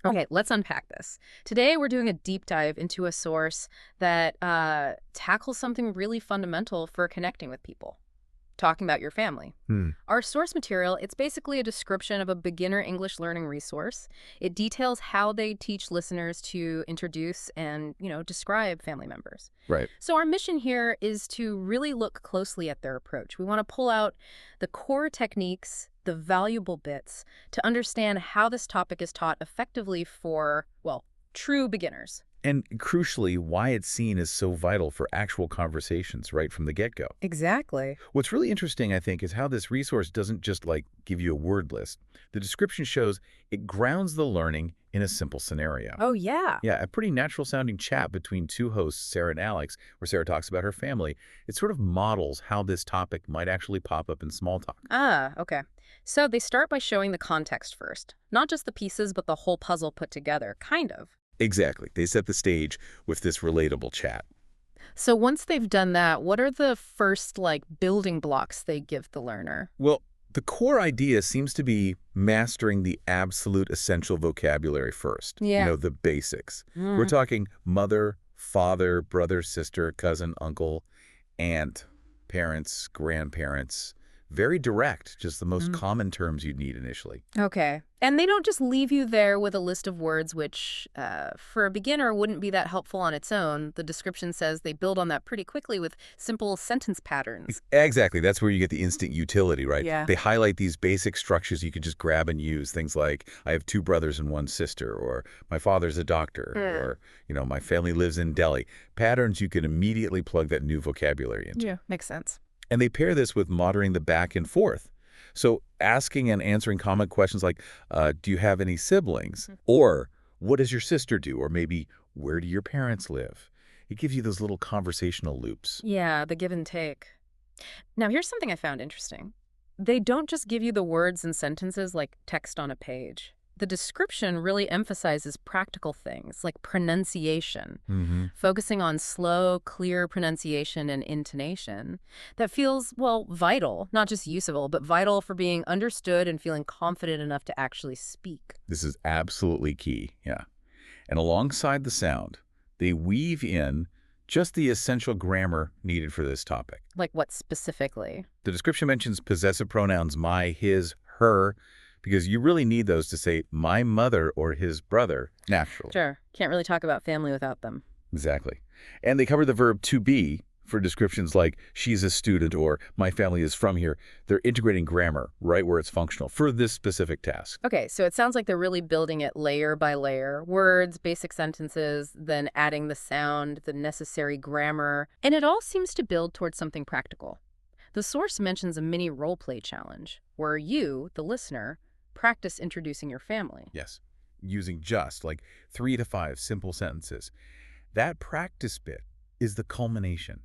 Okay, let's unpack this. Today, we're doing a deep dive into a source that tackles something really fundamental for connecting with people, talking about your family. Hmm. Our source material, it's basically a description of a beginner English learning resource. It details how they teach listeners to introduce and, describe family members. Right. So our mission here is to really look closely at their approach. We want to pull out the core techniques, the valuable bits, to understand how this topic is taught effectively for, well, true beginners. And crucially, why it's seen as so vital for actual conversations right from the get-go. Exactly. What's really interesting, I think, is how this resource doesn't just give you a word list. The description shows it grounds the learning in a simple scenario. Oh, yeah. Yeah, a pretty natural sounding chat between two hosts, Sarah and Alex, where Sarah talks about her family. It sort of models how this topic might actually pop up in small talk. Ah, okay. So they start by showing the context first. Not just the pieces, but the whole puzzle put together, kind of. Exactly. They set the stage with this relatable chat. So once they've done that, what are the first, building blocks they give the learner? Well, the core idea seems to be mastering the absolute essential vocabulary first. Yeah. The basics. We're Mm. talking mother, father, brother, sister, cousin, uncle, aunt, parents, grandparents. Very direct, just the most Mm. common terms you'd need initially. Okay. And they don't just leave you there with a list of words, which for a beginner wouldn't be that helpful on its own. The description says they build on that pretty quickly with simple sentence patterns. Exactly. That's where you get the instant utility, right? Yeah. They highlight these basic structures you can just grab and use. Things like, I have two brothers and one sister, or my father's a doctor, or, my family lives in Delhi. Patterns you can immediately plug that new vocabulary into. Yeah, makes sense. And they pair this with monitoring the back and forth. So asking and answering common questions like, do you have any siblings? Or what does your sister do? Or maybe, where do your parents live? It gives you those little conversational loops. Yeah, the give and take. Now, here's something I found interesting. They don't just give you the words and sentences like text on a page. The description really emphasizes practical things like pronunciation, Mm-hmm. focusing on slow, clear pronunciation and intonation that feels, well, vital, not just usable, but vital for being understood and feeling confident enough to actually speak. This is absolutely key, yeah. And alongside the sound, they weave in just the essential grammar needed for this topic. Like what specifically? The description mentions possessive pronouns my, his, her, because you really need those to say my mother or his brother naturally. Sure, can't really talk about family without them. Exactly. And they cover the verb to be for descriptions like she's a student or my family is from here. They're integrating grammar right where it's functional for this specific task. Okay, so it sounds like they're really building it layer by layer. Words, basic sentences, then adding the sound, the necessary grammar. And it all seems to build towards something practical. The source mentions a mini role play challenge where you, the listener, practice introducing your family. Yes. Using just 3 to 5 simple sentences. That practice bit is the culmination.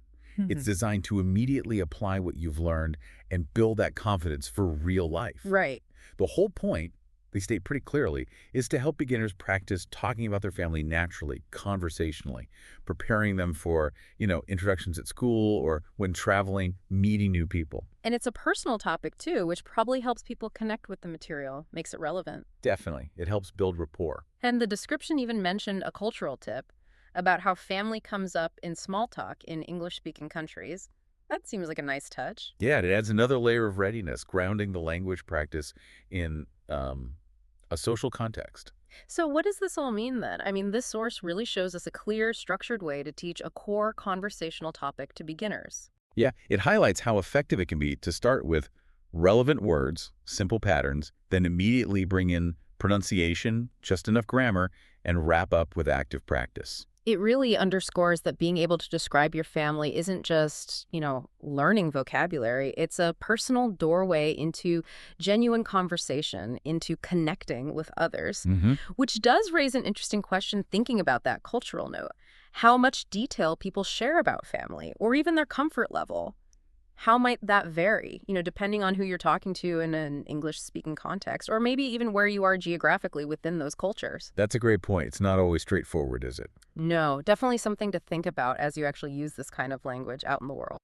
It's designed to immediately apply what you've learned and build that confidence for real life. Right. The whole point, they state pretty clearly, is to help beginners practice talking about their family naturally, conversationally, preparing them for, introductions at school or when traveling, meeting new people. And it's a personal topic, too, which probably helps people connect with the material, makes it relevant. Definitely. It helps build rapport. And the description even mentioned a cultural tip about how family comes up in small talk in English-speaking countries. That seems like a nice touch. Yeah, it adds another layer of readiness, grounding the language practice in a social context. So what does this all mean then? I mean, this source really shows us a clear, structured way to teach a core conversational topic to beginners. Yeah, it highlights how effective it can be to start with relevant words, simple patterns, then immediately bring in pronunciation, just enough grammar, and wrap up with active practice. It really underscores that being able to describe your family isn't just, learning vocabulary. It's a personal doorway into genuine conversation, into connecting with others, Mm-hmm. which does raise an interesting question thinking about that cultural note. How much detail people share about family, or even their comfort level. How might that vary, depending on who you're talking to in an English-speaking context, or maybe even where you are geographically within those cultures? That's a great point. It's not always straightforward, is it? No, definitely something to think about as you actually use this kind of language out in the world.